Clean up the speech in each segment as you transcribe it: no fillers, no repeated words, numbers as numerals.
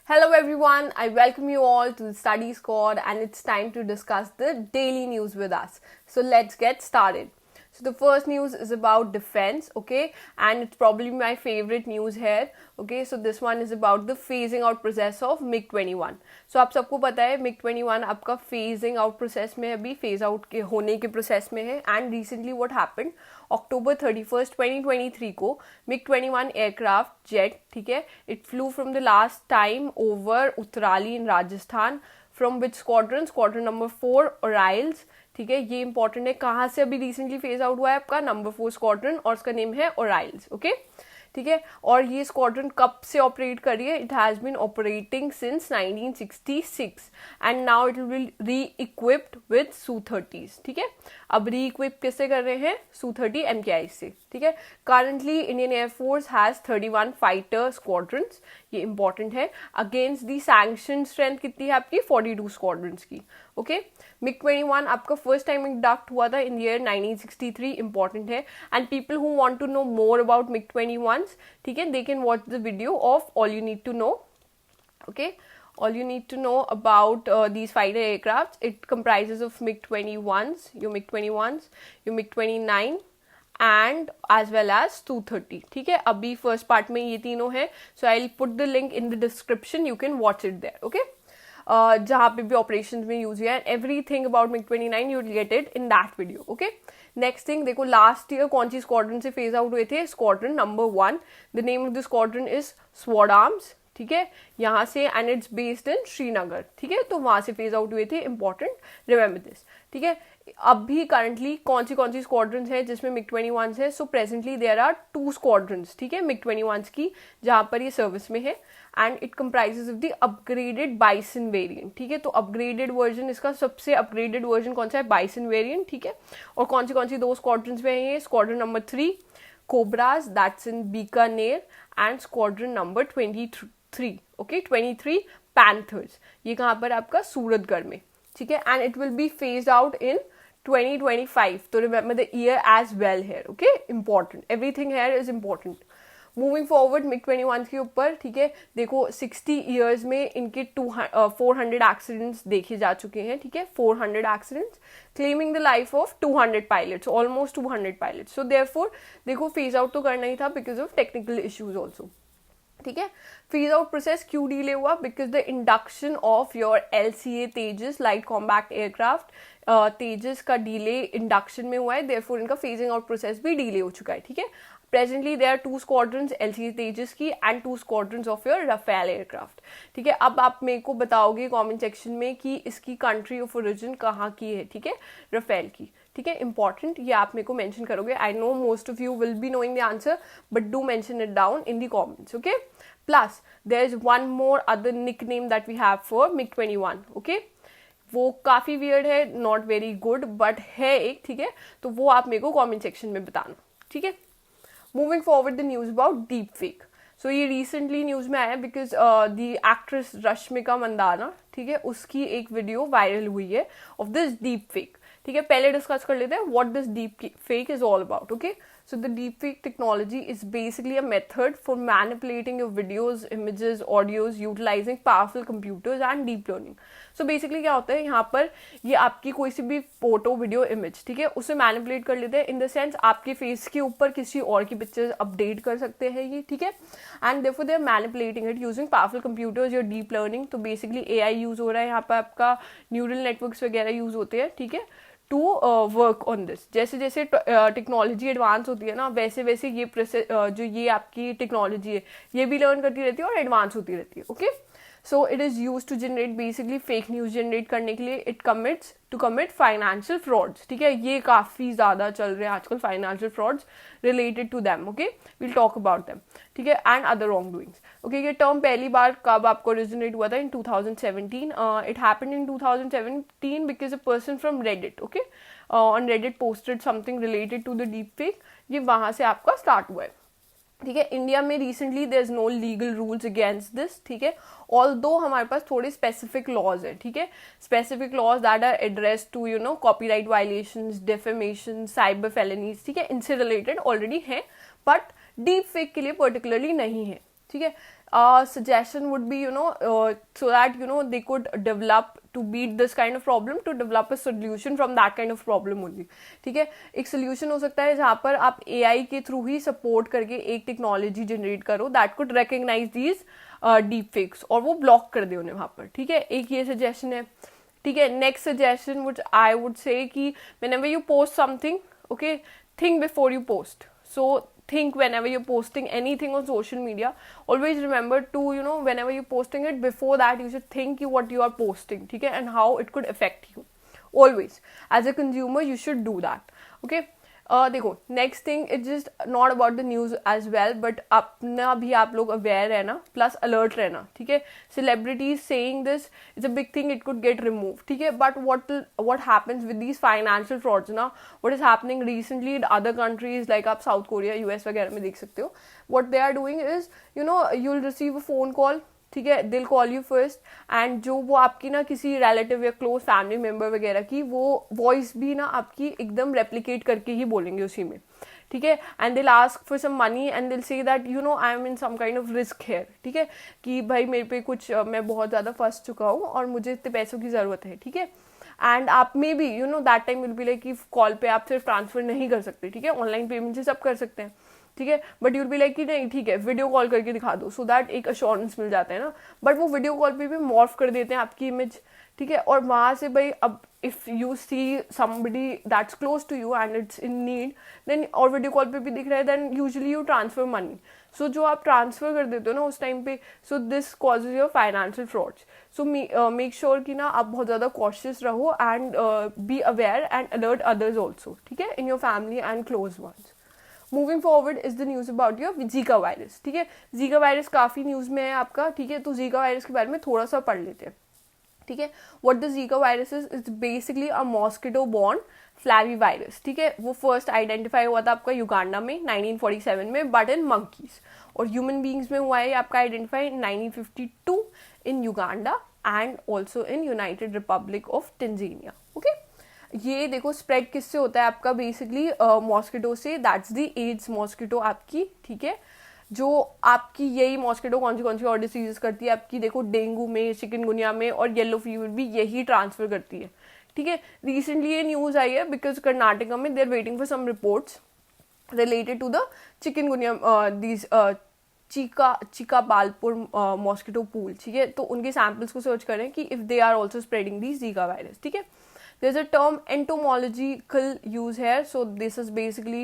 Hello everyone, I welcome you all to the Study Squad and it's time to discuss the daily news with us. So let's get started. So the first news is about defense, okay, and it's probably my favorite news here, okay. So this one is about the phasing out process of MiG-21. So आप सबको पता है MiG-21 आपका phasing out process में अभी phase out के होने के process में है and recently what happened October 31st 2023 को MiG-21 aircraft jet, ठीक है, it flew from the last time over Uttarali in Rajasthan from which squadron number 4 Oriles, ठीक है, ये इंपॉर्टेंट है, कहाँ से अभी रिसेंटली फेज आउट हुआ है आपका नंबर 4 स्क्वाड्रन और उसका नेम है ओराइल्स, ओके, ठीक है। और ये स्क्वाड्रन कब से ऑपरेट कर रही है? It has been operating since 1966 and now it will re-equipped with Su-30s, ठीक है। अब री इक्विप किससे कर रहे हैं? Su-30 MKI से, ठीक है। Currently Indian air force has 31 fighter squadrons, ये इंपॉर्टेंट है। अगेंस्ट दी सैंक्शन स्ट्रेंथ कितनी है आपकी? 42 स्क्वाड्रंस की, ओके। MiG-21 आपका फर्स्ट टाइम इंडक्ट हुआ था इन ईयर 1963, इंपॉर्टेंट है। And people who want to know more about MiG-21, ठीक है, they can watch the video of all you need to know, okay, all you need to know about these fighter aircrafts. It comprises of MiG-21s, your MiG-21s, your MiG-29 and as well as Su-30, ठीक है। अभी first part में ये तीनों है, so I'll put the link in the description, you can watch it there, okay. जहाँ पे भी ऑपरेशन में यूज हुआ है, everything about MiG-29 you will get it in that video, okay. Next thing देखो, लास्ट ईयर कौन सी squadron से phase out हुए थे? Squadron number 1, the name of the squadron is sword arms, ठीक है, यहाँ से, and it's based in Srinagar, ठीक है, तो वहां से फेज आउट हुए थे, इंपॉर्टेंट, रिमेंबर दिस, ठीक है। अब भी करंटली कौन सी स्क्वाड्रंस है जिसमें MiG-21 है? So presently there are 2 squadrons, ठीक है, MiG-21 की, जहां पर ये सर्विस में है and it comprises of the upgraded bison variant, ठीक है। तो अपग्रेडेड वर्जन, इसका सबसे अपग्रेडेड वर्जन कौन सा है? बाइसन वेरिएंट, ठीक है। और कौन सी 2 स्क्वाड्रंस में है ये? Squadron number 3 Cobras, that's in Bikaner, and squadron number 23, okay, 23 Panthers, ये कहाँ पर आपका? सूरतगढ़ में, ठीक है। And it will be phased out in 2025, तो remember the year as well here, okay, important, everything here is important. Moving forward MiG-21 के ऊपर, ठीक है, देखो 60 ईयर्स में इनके 400 एक्सीडेंट्स देखे जा चुके हैं, ठीक है, 400 accidents, claiming the life of 200 pilots, almost 200 pilots. So therefore देखो फेज आउट तो करना ही था because of technical issues also, ठीक है। फेज आउट प्रोसेस क्यों डिले हुआ? Because the induction of your LCA Tejas, light combat aircraft, Tejas का डिले इंडक्शन में हुआ है, देयरफॉर इनका फेजिंग आउट प्रोसेस भी डिले हो चुका है, ठीक है। Presently there are 2 squadrons LCA Tejas की and 2 squadrons of your Rafale aircraft, ठीक है। अब आप मेरे को बताओगे कमेंट सेक्शन में कि इसकी कंट्री ऑफ ओरिजिन कहाँ की है, ठीक है, राफेल की, ठीक है, इंपॉर्टेंट, ये आप मेरे को मेंशन करोगे। I know most of you will be knowing the answer, but do mention it down in the comments, okay. Plus there is one more other nickname that we have for MiG-21, okay, वो काफी weird है, not very good, but है एक, ठीक है, तो वो आप मेरे को कमेंट सेक्शन में बताना, ठीक है। Moving forward the news about deep fake, so ये रिसेंटली न्यूज में आया because the actress Rashmika Mandanna, ठीक है, उसकी एक वीडियो वायरल हुई है ऑफ दिस डीप फेक, ठीक है। पहले डिस्कस कर लेते हैं what this deep fake is all about, okay. So the deepfake technology is basically a method for manipulating your videos, images, audios utilizing powerful computers and deep learning. So basically क्या होता है यहाँ पर, ये आपकी कोई सी भी फोटो, वीडियो, इमेज, ठीक है, उसे मैनिपुलेट कर लेते हैं, इन द सेंस आपके फेस के ऊपर किसी और की पिक्चर्स अपडेट कर सकते हैं ये, ठीक है। And therefore they are manipulating it using powerful computers, your deep learning, तो बेसिकली AI यूज हो रहा है यहाँ पर, आपका न्यूरल नेटवर्क्स वगैरह यूज होते हैं, ठीक है, टू वर्क ऑन दिस। जैसे जैसे टेक्नोलॉजी एडवांस होती है ना, वैसे वैसे ये प्रोसेस, जो ये आपकी टेक्नोलॉजी है, ये भी लर्न करती रहती है और एडवांस होती रहती है, okay. So it is use to generate basically fake news generate करने के लिए, it commits to commit financial frauds, ठीक है, ये काफी ज्यादा चल रहे हैं आजकल financial frauds related to them, okay, will talk about them, ठीक है, and other wrong doings, okay. ये टर्म पहली बार कब आपको रिजोनेट हुआ था? In 2017, it happened in 2017 because a person from Reddit, okay, on Reddit posted something related to the deep fake, ये वहां से आपका स्टार्ट हुआ है, ठीक है। इंडिया में recently there is no legal rules against this, ठीक है, ऑल्दो हमारे पास थोड़े स्पेसिफिक लॉज है, ठीक है, specific laws that are address to you know copyright violations, defamation, cyber felonies, ठीक है, इनसे रिलेटेड ऑलरेडी है, बट डीप फेक के लिए पर्टिकुलरली नहीं है, ठीक है। suggestion would be, so that, they could develop to beat this kind of problem, to develop a solution from that kind of problem only. ठीक है, एक solution हो सकता है जहाँ पर आप AI के थ्रू ही support करके एक टेक्नोलॉजी जनरेट करो that could recognize these deep fakes, और वो ब्लॉक कर दे उन्हें वहाँ पर. ठीक है, एक ये सजेशन है. ठीक है, next suggestion which I would say कि whenever you post something, okay, think before you post. So think whenever you're posting anything on social media, always remember to, whenever you're posting it, before that you should think what you are posting, ठीक है, and how it could affect you. Always as a consumer you should do that. Okay, देखो, next thing it's just not about the news as well, but अपना भी आप लोग aware रहना, plus alert रहना. ठीक है, celebrities saying this it's a big thing, it could get remove. ठीक है, but what happens with these financial frauds ना, what is happening recently in other countries, like आप साउथ कोरिया, यूएस वगैरह में देख सकते हो, what they are doing is, you'll receive a phone call. ठीक है, दिल कॉल यू फर्स्ट, एंड जो वो आपकी ना किसी रिलेटिव या क्लोज फैमिली मेम्बर वगैरह की वो वॉइस भी ना आपकी एकदम रेप्लिकेट करके ही बोलेंगे उसी में. ठीक है, and they'll ask for some money and they'll say that I am in some kind of risk here. ठीक है, कि भाई मेरे पे कुछ मैं बहुत ज़्यादा फंस चुका हूँ और मुझे इतने पैसों की ज़रूरत है. ठीक है, एंड आप may be that time will be like कि कॉल पे आप सिर्फ ट्रांसफर नहीं कर सकते. ठीक है, ऑनलाइन पेमेंट से सब कर सकते हैं. ठीक है, बट यूल बी लाइक कि नहीं ठीक है वीडियो कॉल करके दिखा दो, सो दैट एक अश्योरेंस मिल जाता है ना. बट वो वीडियो कॉल पे भी मॉर्फ कर देते हैं आपकी इमेज. ठीक है, और वहाँ से भाई अब if you see somebody that's close to you and it's in need, then और वीडियो कॉल पे भी दिख रहा है, then usually you transfer money. So जो आप ट्रांसफर कर देते हो ना उस टाइम पे, so this causes your financial frauds. So make sure कि ना आप बहुत ज़्यादा कॉशियस रहो and be aware and alert others also. ठीक है, in your family and close ones. Moving forward is the news about your Zika virus. ठीक है, जीका वायरस काफ़ी न्यूज़ में है आपका. ठीक है, तो जीका वायरस के बारे में थोड़ा सा पढ़ लेते हैं. ठीक है, what the Zika virus is basically a mosquito borne flavi virus. ठीक है, वो फर्स्ट आइडेंटिफाई हुआ था आपका युगांडा में 1947 में, बट इन मंकीज. और ह्यूमन बींग्स में हुआ है आपका identify 1952 in Uganda and also in United Republic of Tanzania. Okay, ये देखो स्प्रेड किससे होता है आपका, बेसिकली मॉस्किटो से. दैट्स द एड्स मॉस्किटो आपकी. ठीक है, जो आपकी यही मॉस्किटो कौन सी और डिसीजेस करती है आपकी, देखो डेंगू में, चिकनगुनिया में और येलो फीवर भी यही ट्रांसफर करती है. ठीक है, रिसेंटली ये न्यूज़ आई है बिकॉज कर्नाटका में they are waiting for some reports related to the chikungunya, these Chikkaballapur mosquito pool. ठीक है, तो उनके सैम्पल्स को सर्च करें कि if they are also spreading the Zika virus. ठीक है, there's a term entomological use here, so this is basically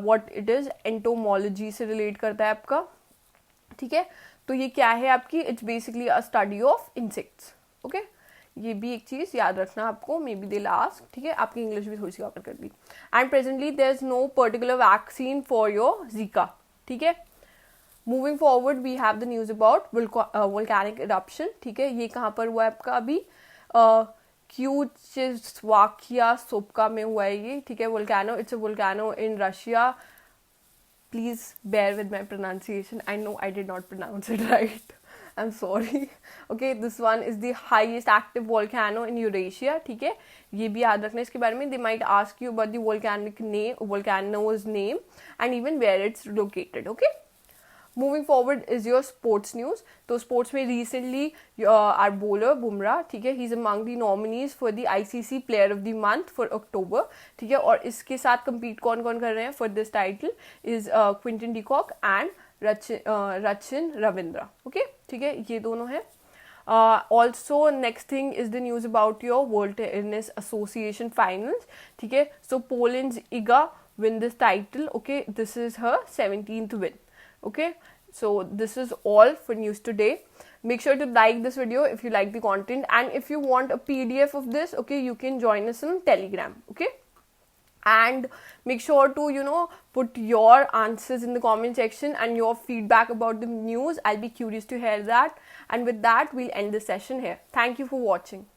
what it is. entomology से relate करता है आपका. ठीक है, तो ये क्या है आपकी, it's basically a study of insects. okay, ये भी एक चीज़ याद रखना आपको, मे बी they'll ask. ठीक है, आपकी इंग्लिश भी थोड़ी सी कवर कर दी. And presently there's no particular vaccine for your Zika. ठीक है, moving forward we have the news about volcanic eruption. ठीक है, ये कहाँ पर हुआ है आपका अभी, क्यूचेस्लोवाकिया सोपका में हुआ है ये. ठीक है, volcano, it's a volcano in Russia. Please bear with my pronunciation, I know I did not pronounce it right, I am sorry. Okay, this one is the highest active volcano in Eurasia. ठीक है, ये भी याद रखना इसके बारे में. They might ask you about the volcanic name, volcano's name and even where it's located. Okay, moving forward is your sports news. तो स्पोर्ट्स में रिसेंटली आर बॉलर बुमराह. ठीक है, he is among the nominees for the ICC player of the month for October. ठीक है, और इसके साथ compete कौन कौन कर रहे हैं for this title is Quinton de Kock and Rachin Ravindra. Okay, ठीक है, ये दोनों हैं. Also next thing is the news about your World Tennis Association Finals. ठीक है, so Poland's Iga win this title. Okay, this is her 17th win. Okay, so this is all for news today. Make sure to like this video if you like the content, and if you want a PDF of this, okay, you can join us on Telegram. Okay, and make sure to put your answers in the comment section and your feedback about the news. I'll be curious to hear that, and with that we'll end this session here. Thank you for watching.